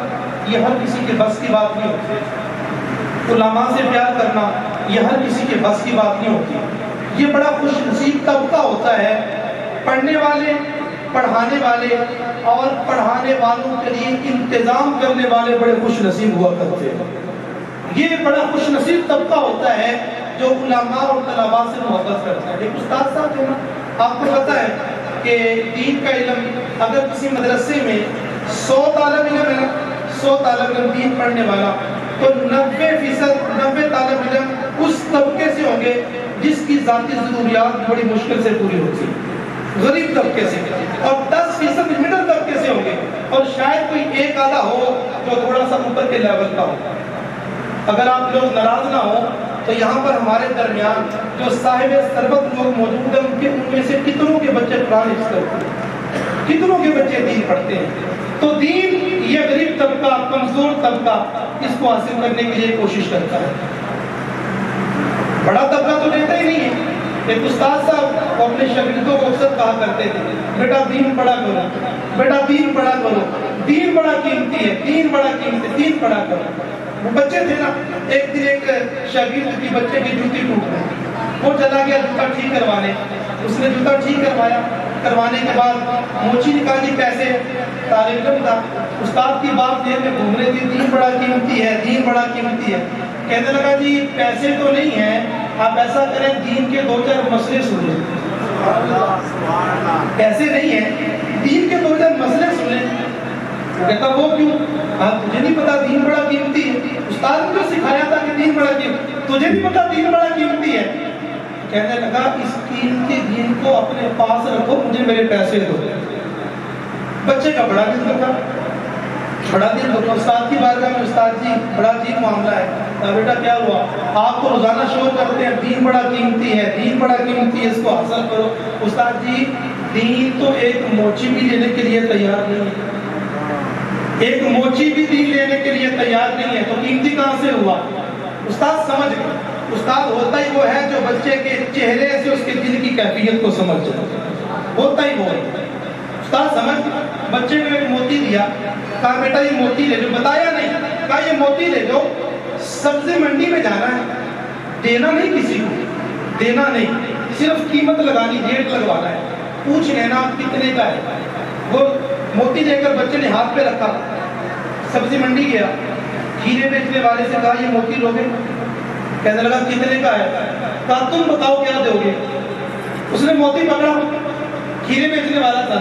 Speaker 4: یہ ہر کسی کے بس کی بات نہیں ہوتی. علماء سے پیار کرنا، یہ ہر کسی کے بس کی بات نہیں ہوتی. یہ بڑا خوش نصیب طبقہ ہوتا ہے. پڑھنے والے، پڑھانے والے اور پڑھانے والوں کے لیے انتظام کرنے والے بڑے خوش نصیب ہوا کرتے ہیں. یہ بڑا خوش نصیب طبقہ ہوتا ہے جو علماء اور طلباء سے محبت کرتا ہے. ایک استاد صاحب ہے نا، آپ کو پتا ہے کہ دین کا علم اگر کسی مدرسے میں 100 طالب علم ہے، 100 طالب علم دین پڑھنے والا، تو 90% طالب علم اس طبقے سے ہوں گے جس کی ذاتی ضروریات بڑی مشکل سے پوری ہوتی ہے، غریب طبقے سے. اور 10% مڈل طبقے سے ہوں گے، اور شاید کوئی ایک آدھا ہو جو تھوڑا سا اوپر کے لیول کا ہو. اگر آپ لوگ ناراض نہ ہو تو یہاں پر ہمارے درمیان جو صاحب ثروت لوگ موجود ہیں ان میں سے کتنوں کے بچے قرآن حفظ کرتے ہیں، کتنوں کے بچے دین پڑھتے ہیں. تو دین یہ غریب طبقہ، کمزور طبقہ اس کو حاصل کرنے کے لیے کوشش کرتا ہے. بڑا طبقہ تو دیتا ہی نہیں ہے. ایک استاد صاحب اپنے شاگردوں کو اکثر کہا کرتے تھے، بیٹا دین پڑھا کرو، بیٹا دین پڑھا کرو، دین بڑا قیمتی ہے، دین بڑا قیمتی ہے، دین پڑھا کرو. وہ بچے تھے نا، ایک دن ایک شاگرد کی بچے کی جوتی ٹوٹ گئی، وہ چلا گیا جوتا ٹھیک کروانے. اس نے جوتا ٹھیک کروانے کے بعد موچی نکال دی پیسے. طالب علم تھا، استاد کی بات دیر میں گھوم رہی تھی، دین بڑا قیمتی ہے، دین بڑا قیمتی ہے. کہنے لگا جی پیسے تو نہیں ہیں، آپ ایسا کریں دین کے 2-4 مسئلے سنیں. پیسے نہیں ہیں، دین کے 2-4 مسئلے سنیں. کہتا وہ کیوں؟ تجھے نہیں پتا دین بڑا قیمتی ہے؟ استاد نے جو سکھایا تھا کہ دین بڑا قیمتی، تجھے نہیں پتا دین بڑا قیمتی ہے؟ کہنے لگا اس قیمتی دین کو اپنے پاس رکھو، مجھے میرے پیسے دو. بچے کا بڑا دل لگا، بڑا دل لگا. استاد کی بارگاہ میں، استاد جی بڑا عجیب معاملہ ہے. بیٹا کیا ہوا؟ آپ کو روزانہ شور کرتے ہیں دین بڑا قیمتی ہے، دین بڑا قیمتی ہے، اس کو حاصل کرو. استاد جی دین تو ایک موچی بھی لینے کے لیے تیار نہیں ہے، ایک موچی بھی دین لینے کے لیے تیار نہیں ہے، تو قیمتی کہاں سے ہوا؟ استاد سمجھ گئے. استاد ہوتا ہی وہ ہے جو بچے کے چہرے سے اس کے دل کی کیفیت کو سمجھ جائے، ہوتا ہی وہ ہے. استاد سمجھ بچے کو ایک موتی دیا، کہا بیٹا یہ موتی لے جاؤ. بتایا نہیں، کہا یہ موتی لے جاؤ، سبزی منڈی میں جانا ہے، دینا نہیں کسی کو، دینا نہیں، صرف قیمت لگانی، ریٹ لگوانا ہے، پوچھ لینا کتنے کا ہے. وہ موتی لے کر بچے نے ہاتھ پہ رکھا، سبزی منڈی گیا، کھیرے بیچنے والے سے کہا یہ موتی لو گے؟ کہنے لگا کتنے کا ہے؟ کہا تم بتاؤ کیا دو گے؟ اس نے موتی پکڑا، کھیرے بیچنے والا تھا،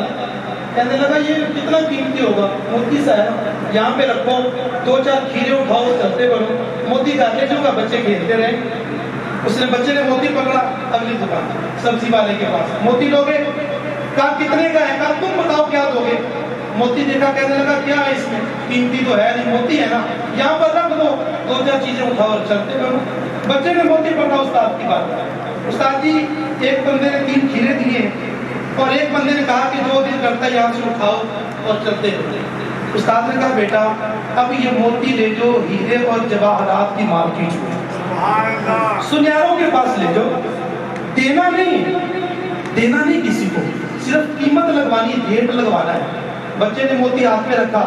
Speaker 4: کہنے لگا یہ کتنا قیمتی ہوگا؟ موتی سا ہے، یہاں پہ رکھو، 2-4 کھیرے اٹھاؤ، چلتے بڑھو، موتی کھاتے جو کا بچے کھیلتے رہے. اس نے بچے نے موتی پکڑا، اگلی دکان سبزی والے کے پاس، موتی لو گے؟ کہا کتنے کا ہے؟ کہا تم بتاؤ کیا دو گے؟ موتی دیکھا، کہنے لگا کیا ہے اس میں؟ قیمتی تو ہے نہیں، موتی ہے نا، یہاں پر رکھ دو، 2-4 چیزیں اٹھاؤ اور چلتے بڑھو. بچے نے موتی پکڑا. استاد کی بات، استاد جی ایک بندے نے 3 کھیرے دیے اور ایک بندے نے کہا کہ جو دل کرتا ہے یہاں سے اٹھاؤ اور چلتے بڑھو. استاد نے کہا بیٹا اب یہ موتی لے جو ہیرے اور جواہرات کی مارکیٹ میں، سنیاروں کے پاس لے جاؤ، دینا نہیں کسی کو، صرف قیمت لگوانی، ریٹ لگوانا ہے. بچے نے موتی ہاتھ میں رکھا،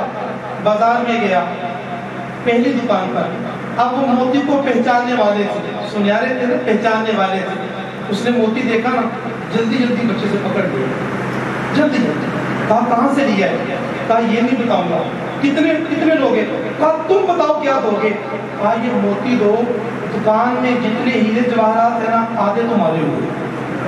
Speaker 4: بازار میں گیا، پہلی دکان پر. اب وہ موتی کو پہچاننے والے تھے، سنیارے تھے نا، پہچاننے والے تھے. اس نے موتی دیکھا نا، جلدی بچے سے پکڑ لیا، جلدی. کہا کہاں سے لیا ہے؟ کہا یہ نہیں بتاؤں گا. کتنے لوگے؟ کہا تم بتاؤ کیا دو گے؟ کہا یہ موتی دو، دکان میں جتنے ہیرے جواہرات ہیں نا آدھے تمہارے ہوئے.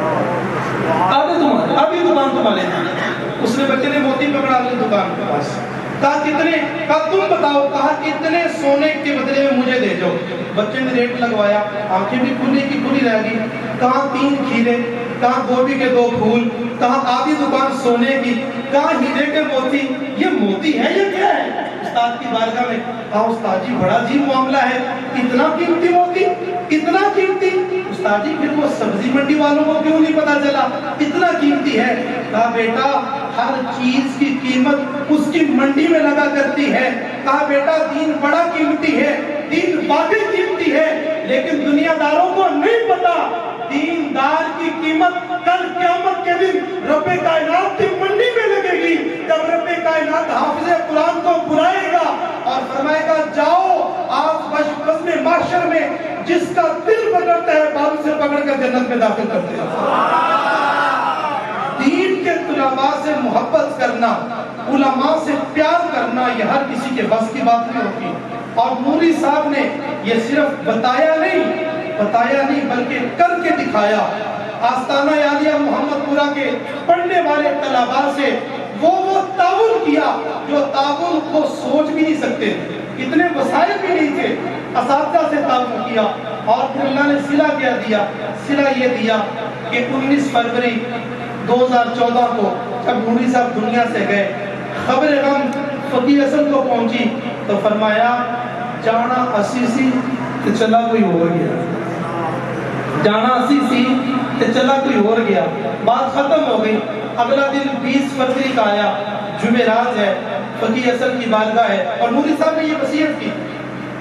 Speaker 4: آدھے تمہارے، آدھی دکان تمہارے تھی۔ اس نے بچے نے موتی پکڑا اپنی دکان کے پاس، کہا کتنے، کہا تم بتاؤ، کہا اتنے سونے کے بدلے میں مجھے دے دو۔ بچے نے ریٹ لگوایا، آنکھیں بھی کھلی کی کھلی رہ گئی، کہاں 3 کھیرے، کہاں گوبھی کے 2 پھول، کہاں آدھی دکان سونے کی، کہاں ہیرے کے موتی۔ یہ موتی ہے یہ کیا ہے؟ استاد کی بارگاہ میں کہا استاد جی بڑا عجیب معاملہ ہے، اتنا قیمتی موتی، اتنا قیمتی۔ استاد جی پھر وہ سبزی منڈی والوں کو کیوں نہیں پتا چلا اتنا قیمتی ہے؟ کہا بیٹا ہر چیز کی قیمت اس کی منڈی میں لگا کرتی ہے۔ کہا بیٹا دین بڑا قیمتی ہے، دین واقعی قیمتی ہے، لیکن دنیا داروں کو نہیں پتا دین دار کی قیمت کل قیامت کے دن رب کائنات کی منڈی میں لگے گی، جب رب کائنات حافظ قرآن کو بلائے گا اور فرمائے گا جاؤ آپ بزم محشر میں جس کا دل پکڑتا ہے بازو سے پکڑ کر جنت میں داخل کرتے ہیں۔ دین کے طلباء سے محبت کرنا، علماء سے پیار کرنا، یہ ہر کسی کے بس کی بات نہیں ہوتی۔ اور نوری صاحب نے یہ صرف بتایا نہیں بلکہ کر کے دکھایا۔ آستانہ عالیہ محمد پورہ کے پڑھنے والے طلباء سے وہ تعاون کیا جو تعاون کو سوچ بھی نہیں سکتے، اتنے وسائل بھی نہیں تھے، اساتذہ سے تعاون کیا۔ اور پھر اللہ نے صلہ کیا دیا، صلہ یہ دیا کہ 19 فروری 2014 کو جب نوری صاحب دنیا سے گئے، خبر غم فقی اصل کو پہنچی تو فرمایا جانا اسی سی کہ چلا کوئی اور گیا، جانا اسی سی کہ چلا کوئی اور گیا۔ بات ختم ہو گئی۔ اگلا دن 20 فروری کا آیا، جمعرات ہے، فقی اصل کی بارگاہ ہے، اور نوری صاحب نے یہ وصیت کی۔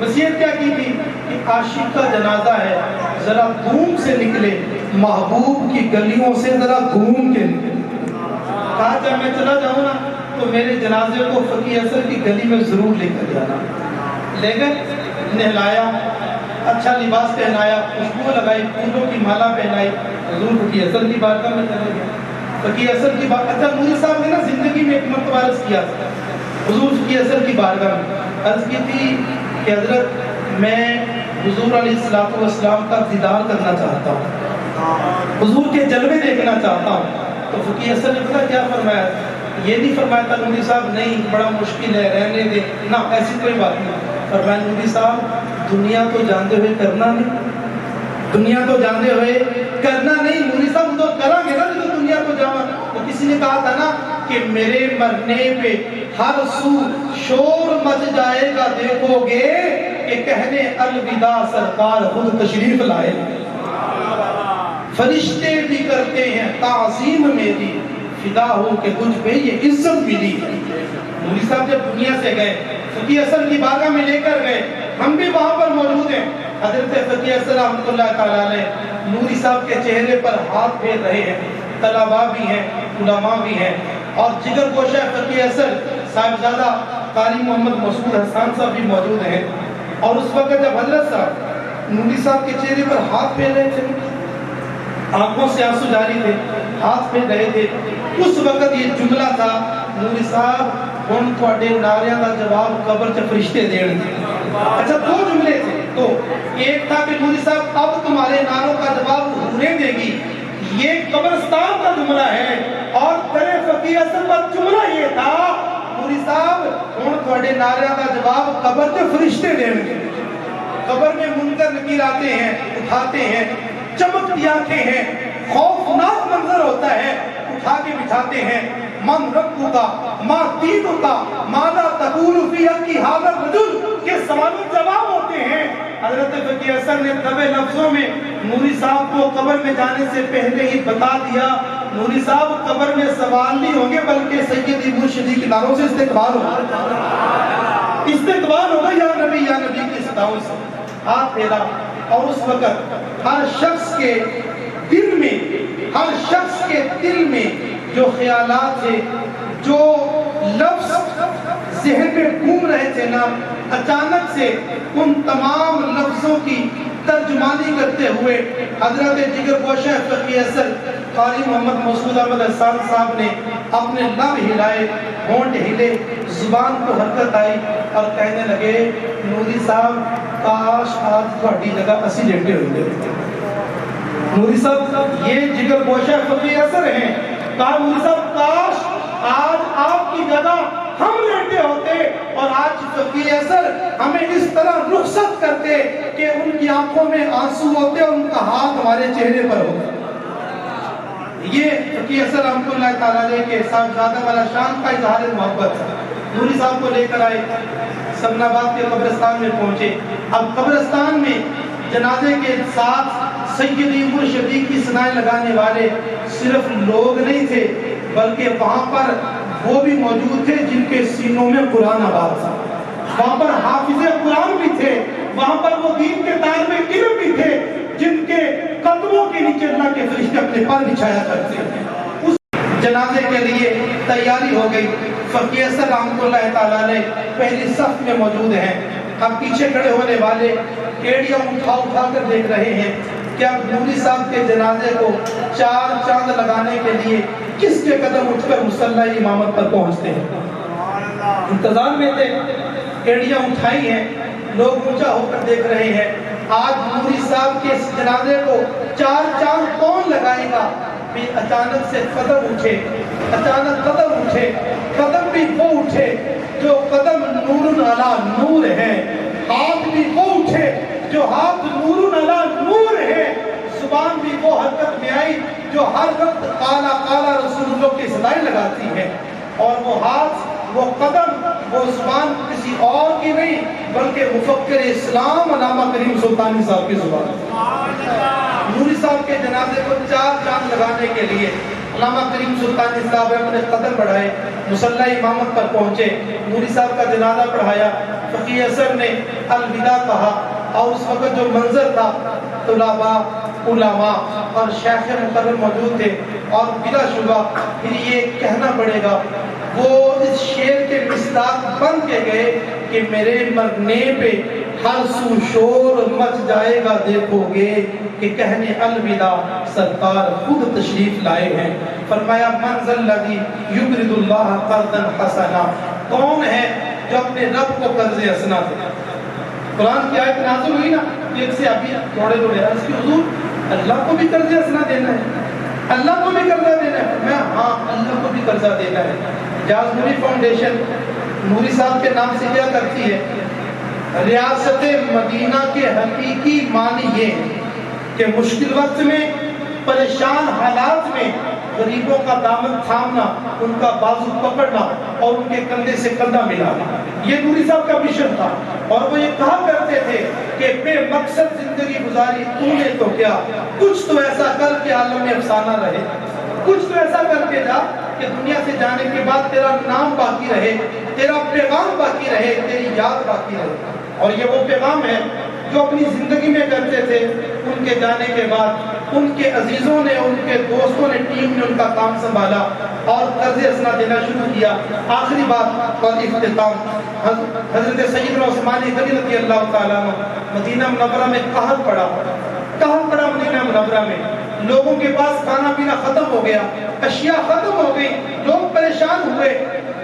Speaker 4: وصیت کیا کی تھی کہ عاشق کا جنازہ ہے، ذرا گھوم سے نکلے، محبوب کی گلیوں سے ذرا گھوم کے نکلے۔ کہا جب میں چلا جاؤں نا تو میرے جنازے کو فقی اصل کی گلی میں ضرور لے کر جانا۔ لے گئے، نہلایا، اچھا لباس پہنایا، خوشبو لگائی، پھولوں کی مالا پہنائی، حضور فقی اصل کی بارگاہ میں چلے گئے۔ فقی اصل کی بارگاہ، اچھا نوری صاحب نے نا زندگی میں ایک مرتبہ عرض کیا حضور فقی اصل کی بارگاہ میں، عرض کی تھی کہ حضرت میں حضور علیہ السلام کا دیدار کرنا چاہتا ہوں، حضور کے جلوے دیکھنا چاہتا ہوں۔ تو فقی اصل نے پتا کیا فرمایا؟ یہ نہیں فرمایا تھا نوری صاحب نہیں بڑا مشکل ہے رہنے دے، نہ ایسی کوئی بات نہیں۔ فرمایا نوری صاحب دنیا تو جانتے ہوئے کرنا نہیں، دنیا تو جانتے ہوئے کرنا نہیں۔ نوری صاحب تو کریں گے نا جو دنیا کو جانا۔ تو کسی نے کہا تھا نا کہ میرے مرنے پہ ہر سو شور مچ جائے گا، دیکھو گے کہ کہنے الوداع سرکار خود تشریف لائے۔ فرشتے بھی کرتے ہیں تعظیم میری، فدا ہو کہ تجھ پہ یہ عزت ملی ہے۔ نوری صاحب جب دنیا سے گئے، فقی اصل کی بارگاہ میں لے کر گئے، ہم بھی وہاں پر موجود ہیں۔ حضرت فقی اصل رحمۃ اللہ تعالیٰ علیہ نوری صاحب کے چہرے پر ہاتھ پھیر رہے ہیں، طلباء بھی ہیں، علماء بھی ہیں، اور جگر گوشہ فقی اصل صاحبزادہ قاری محمد مسعود حسان صاحب بھی موجود ہیں۔ اور اس وقت جب حضرت صاحب نوری صاحب کے چہرے پر ہاتھ پھیر رہے تھے، آنکھوں سے آنسو جاری تھے، ہاتھ پھیر رہے تھے، اس وقت یہ جملہ تھا نوری صاحب ہن تواڈے نعریاں دا جواب قبر چ فرشتے دین گے۔ اچھا 2 جملے تھے، تو ایک تھا کہ نوری صاحب اب تمہارے نعروں کا جواب حوریں دے گی، یہ قبرستان کا جملہ ہے، اور تیرے فقی اصل کا جملہ یہ تھا نوری صاحب ہن تواڈے نعریاں دا جواب قبر چ فرشتے دین گے۔ قبر میں منکر نکیر آتے ہیں، اٹھاتے ہیں، چمکتی آنکھیں ہیں، خوفناک منظر ہوتا ہے، اٹھا کے بٹھاتے ہیں، من ربو کا ماں دینو کا ماذا تقول فی حقی ھذا الرجل کے سوال و جواب ہوتے ہیں۔ حضرت فقی اصل نے دبے لفظوں میں نوری صاحب کو قبر میں جانے سے پہلے ہی بتا دیا، نوری صاحب قبر میں سوال نہیں ہوں گے بلکہ سیدی مرشدی کے نعروں سے استقبال ہوگا، استقبال ہوگا یا نبی کی صداؤں سے۔ ہاتھ پھیرا، اور اس وقت ہر شخص کے دل میں، ہر شخص کے دل میں جو خیالات تھے، جو لفظ ذہن میں گھوم رہے تھے نا، اچانک سے ان تمام لفظوں کی ترجمانی کرتے ہوئے حضرت جگر گوشہ فقی اصل قاری محمد مسعود احمد حسان صاحب نے اپنے لب ہلائے، ہونٹ ہلے، زبان کو حرکت آئی، اور کہنے لگے نوری صاحب کاش آج تھوڑی جگہ اسی لیٹے ہوئے، نوری صاحب یہ جگر گوشہ فقی اثر ہیں. کہا نوری صاحب کاش آج آپ کی جگہ ہم لیٹے ہوتے اور آج فقی اثر ہمیں اس طرح رخصت کرتے کہ ان کی آنکھوں میں آنسو ہوتے اور ان کا ہاتھ ہمارے چہرے پر ہوتا. یہ فقی اثر رحمۃ اللہ تعالیٰ علیہ کے صاحبزادہ والا شان کا اظہار محبت. نوری صاحب کو لے کر آئے, سمن آباد کے قبرستان میں پہنچے. اب قبرستان میں جنازے کے ساتھ سیدی مرشدی کی ثنائیں لگانے والے صرف لوگ نہیں تھے, بلکہ وہاں پر وہ بھی موجود تھے جن کے سینوں میں قرآن آباد تھا. وہاں پر حافظ قرآن بھی تھے, وہاں پر وہ دین کے طالب علم بھی تھے جن کے قدموں کے نیچے اللہ کے فرشتے اپنے پر بچھایا کرتے ہیں. اس جنازے کے لیے تیاری ہو گئی. فقی اثر رحمۃ اللہ تعالیٰ نے پہلی صف میں موجود ہیں. اب پیچھے کھڑے ہونے والے ایڑیاں اٹھا کر دیکھ رہے ہیں کہ اب نوری صاحب کے جنازے کو چار چاند لگانے کے لیے کس کے قدم اٹھ کر مصلی امامت پر پہنچتے ہیں. انتظار میں تھے, ایڑیاں اٹھائی ہیں, لوگ اونچا ہو کر دیکھ رہے ہیں. آج نوری صاحب کے اس جنازے کو چار چاند کون لگائے گا؟ پھر اچانک سے قدم اٹھے, اچانک قدم اٹھے, قدم بھی وہ اٹھے جو قدم نور علی نور ہے, ہاتھ بھی وہ اٹھے جو ہاتھ نور علی نور ہے, زبان بھی وہ حرکت میں آئی جو ہر وقت قالا قالا رسول اللہ کی صدائیں لگاتی ہے. اور وہ ہاتھ, وہ قدم, وہ زبان کسی اور کی نہیں بلکہ مفکر اسلام علامہ کریم سلطانی صاحب کی زبان. نوری صاحب کے جنازے کو چار چاند لگانے کے لیے علامہ کریم سلطانی صاحب نے اپنے قدم بڑھائے, مصلی امامت پر پہنچے, نوری صاحب کا جنازہ پڑھایا. فقی اثر نے الوداع کہا اور اس وقت جو منظر تھا, طلباء, علماء اور شیخ مقرر موجود تھے, اور بلا شبہ پھر یہ کہنا پڑے گا وہ اس شعر کے مصداق بن کے گئے کہ میرے مرنے پہ ہر سو شور مچ جائے گا, دیکھو گے کہ کہنے الوداع سرکار خود تشریف لائے ہیں. فرمایا منزل الذی یقرض اللہ قرضا حسنا, کون ہے جو اپنے رب کو قرض حسنا دے. قرآن کی آیت نازل ہوئی نا, ایک سے ابھی تھوڑے عرض کی حضور اللہ کو بھی قرض حسنا دینا ہے, اللہ کو بھی قرضہ دینا ہے. میں ہاں اللہ کو بھی قرضہ دینا ہے. جاز نوری فاؤنڈیشن نوری صاحب کے نام سے کیا کرتی ہے؟ ریاست مدینہ کے حقیقی معنی یہ ہے کہ مشکل وقت میں, پریشان حالات میں غریبوں کا دامن تھامنا, ان کا بازو پکڑنا اور ان کے کندھے سے کندھا ملانا. یہ نوری صاحب کا مشن تھا. اور وہ یہ کہا کرتے تھے کہ بے مقصد زندگی گزاری تو نے تو کیا, کچھ تو ایسا کر کے عالم میں افسانہ رہے, کچھ تو ایسا کر کے جا کہ دنیا سے جانے کے بعد تیرا نام باقی رہے, تیرا پیغام باقی رہے, تیری یاد باقی رہے. اور یہ وہ پیغام ہے جو اپنی زندگی میں کرتے تھے. ان کے جانے کے بعد ان کے عزیزوں نے, ان کے دوستوں نے, ٹیم نے ان کا کام سنبھالا اور قرض حسنا دینا شروع کیا. آخری بات اور اختتام, حضرت سیدنا عثمان غنی رضی اللہ تعالیٰ عنہ مدینہ منورہ میں قحط پڑا مدینہ منورہ میں. لوگوں کے پاس کھانا پینا ختم ہو گیا, اشیاء ختم ہو گئی, لوگ پریشان ہوئے,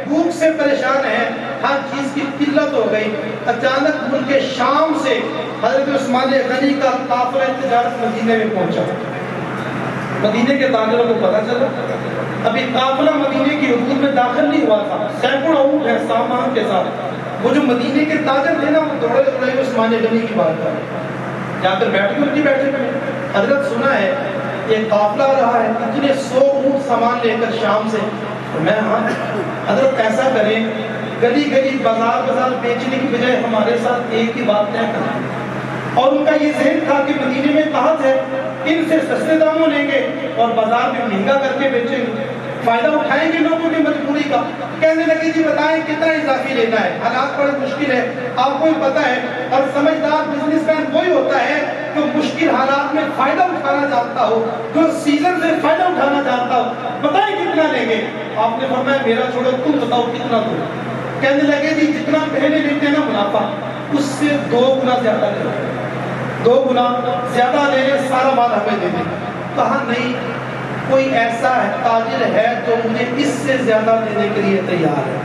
Speaker 4: بھوک سے پریشان ہیں, ہر چیز کی قلت ہو گئی. اچانک ملک شام سے حضرت عثمان غنی کا قافلہ تجارت مدینے میں پہنچا. مدینے کے تاجروں کو پتہ چلا ابھی قافلہ مدینے کی حدود میں داخل نہیں ہوا تھا, سینکڑوں اونٹ ہیں سامان کے ساتھ. وہ جو مدینے کے تاجر تھے نا, وہ دوڑے عثمان غنی کی بات کر جا کر بیٹھے. حضرت سنا ہے یہ قافلہ آ رہا ہے, اتنے 100 اونٹ سامان لے کر شام سے. میں ہاں حضرت ایسا کریں, گلی گلی بازار بیچنے کی بجائے ہمارے ساتھ ایک ہی بات طے کریں. اور ان کا یہ ذہن تھا کہ مدینے میں قحط ہے, ان سے سستے داموں لیں گے اور بازار میں مہنگا کر کے بیچیں گے, فائدہ اٹھائیں گے لوگوں کی مجبوری کا. کہنے لگے جی بتائیں کتنا اضافی لینا ہے, حالات بڑے مشکل ہے, آپ کو پتہ ہے. اور سمجھدار بزنس مین وہی ہوتا ہے جو مشکل حالات میں فائدہ اٹھانا چاہتا ہو, جو سیزن سے فائدہ اٹھانا چاہتا ہو. بتائیں کتنا لیں گے؟ آپ نے فرمایا میرا چھوڑو, تم بتاؤ کتنا دو. کہنے لگے جی جتنا پہلے لیتے ہیں نا منافع, اس سے 2 گنا زیادہ لے لیں, 2 گنا زیادہ لے لیں, سارا مال ہمیں دے دیں. کہا نہیں, کوئی ایسا تاجر ہے جو مجھے اس سے زیادہ دینے کے لیے تیار ہے.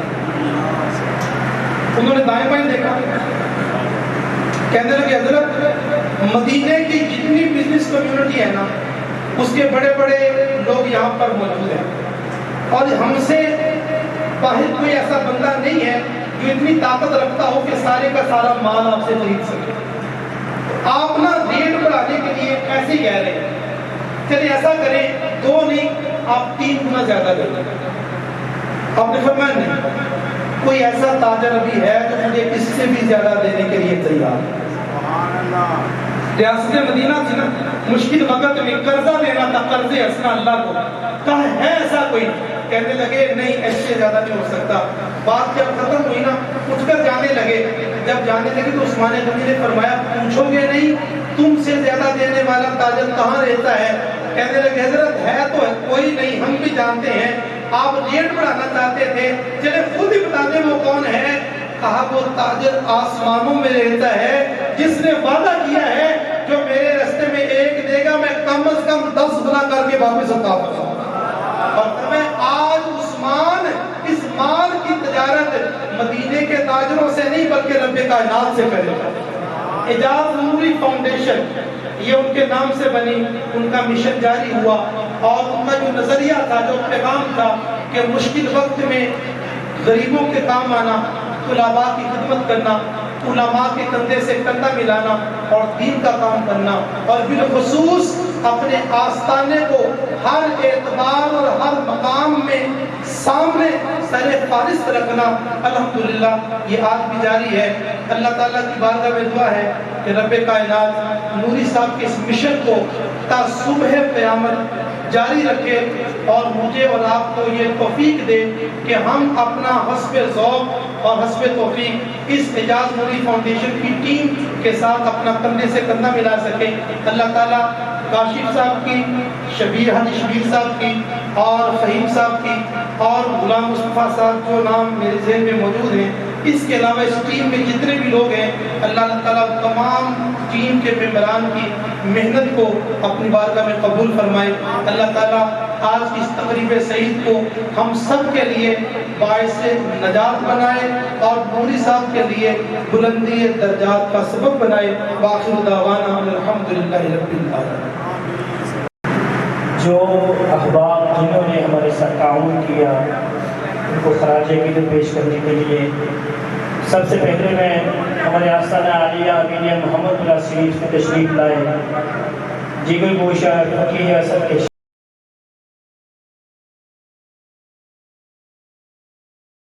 Speaker 4: انہوں نے دائیں بائیں دیکھا, کہنے لگے حضرت مدینے کی جتنی بزنس کمیونٹی ہے نا, اس کے بڑے بڑے لوگ یہاں پر موجود ہیں، اور ہم سے باہر کوئی ایسا بندہ نہیں ہے جو اتنی طاقت رکھتا ہو کہ سارے کا سارا مال آپ سے خرید سکے۔ آپ نا ریٹ بڑھانے کے لیے ایسے ہی کہہ رہے ہیں، چلے ایسا کریں 2 نہیں آپ 3 گنا زیادہ کر دیں۔ آپ نے فرمایا نہیں، کوئی ایسا تاجر ابھی ہے جو مجھے اس سے بھی زیادہ دینے کے لیے تیار ہے۔ ریاست مدینہ تھی نا، مشکل وقت میں قرضہ دینا تھا، قرض حسنہ اللہ کو، کہا ہے ایسا کوئی؟ کہنے لگے نہیں اس سے زیادہ نہیں ہو سکتا۔ بات جب ختم ہوئی نا، اٹھ کر جانے لگے، جب جانے لگے تو عثمان غنی نے فرمایا پوچھو گے نہیں تم سے زیادہ دینے والا تاجر کہاں رہتا ہے؟ کہنے لگے حضرت ہے تو ہے، کوئی نہیں، ہم بھی جانتے ہیں آپ ریٹ بڑھانا چاہتے تھے، چلے خود ہی بتا دیں وہ کون ہے۔ کہا وہ تاجر آسمانوں میں رہتا ہے جس نے وعدہ کیا ہے جو میرے راستے میں 1 دے گا میں کم از کم 10 گنا کر کے واپس عطا کروں گا۔ اور میں آج عثمان اس مال کی تجارت مدینے کے تاجروں سے نہیں بلکہ رب کائنات سے کرے گا۔ اعجاز نوری فاؤنڈیشن یہ ان کے نام سے بنی، ان کا مشن جاری ہوا، اور ان کا جو نظریہ تھا، جو پیغام تھا کہ مشکل وقت میں غریبوں کے کام آنا، طلباء کی خدمت کرنا، علماء کے کندھے سے کندھا ملانا اور دین کا کام کرنا، اور بالخصوص اپنے آستانے کو ہر اعتبار اور ہر مقام میں سامنے سر فارس رکھنا، الحمدللہ یہ آج بھی جاری ہے۔ اللہ تعالیٰ کی بارگاہ میں دعا ہے کہ رب کائنات نوری صاحب کے اس مشن کو تا صبح قیامت جاری رکھے، اور مجھے اور آپ کو یہ توفیق دے کہ ہم اپنا حسب ذوق اور حسب توفیق اس اعجاز نوری فاؤنڈیشن کی ٹیم کے ساتھ اپنا کندھے سے کندھا ملا سکیں۔ اللہ تعالیٰ کاشف صاحب کی، شبیر حاجی شبیر صاحب کی، اور فہیم صاحب کی، اور غلام مصطفیٰ صاحب جو نام میرے ذہن میں موجود ہیں، اس کے علاوہ اس ٹیم میں جتنے بھی لوگ ہیں، اللہ تعالیٰ تمام ٹیم کے ممبران کی محنت کو اپنی بارگاہ میں قبول فرمائے۔ اللہ تعالیٰ آج کی اس تقریب سعید کو ہم سب کے لیے باعث نجات بنائے اور نوری صاحب کے لیے بلندی درجات کا سبب بنائے۔ وآخر دعوانا الحمدللہ رب العالمین۔
Speaker 1: جو احباب جنہوں نے ہمارے ساتھ تعاون کیا ان کو خراج عقیدت پیش کرنے کے لیے سب سے پہلے میں ہمارے آستانہ عالیہ امینیہ محمد پورہ شریف سے تشریف لائے جگر گوشہ فقیہ اسد کے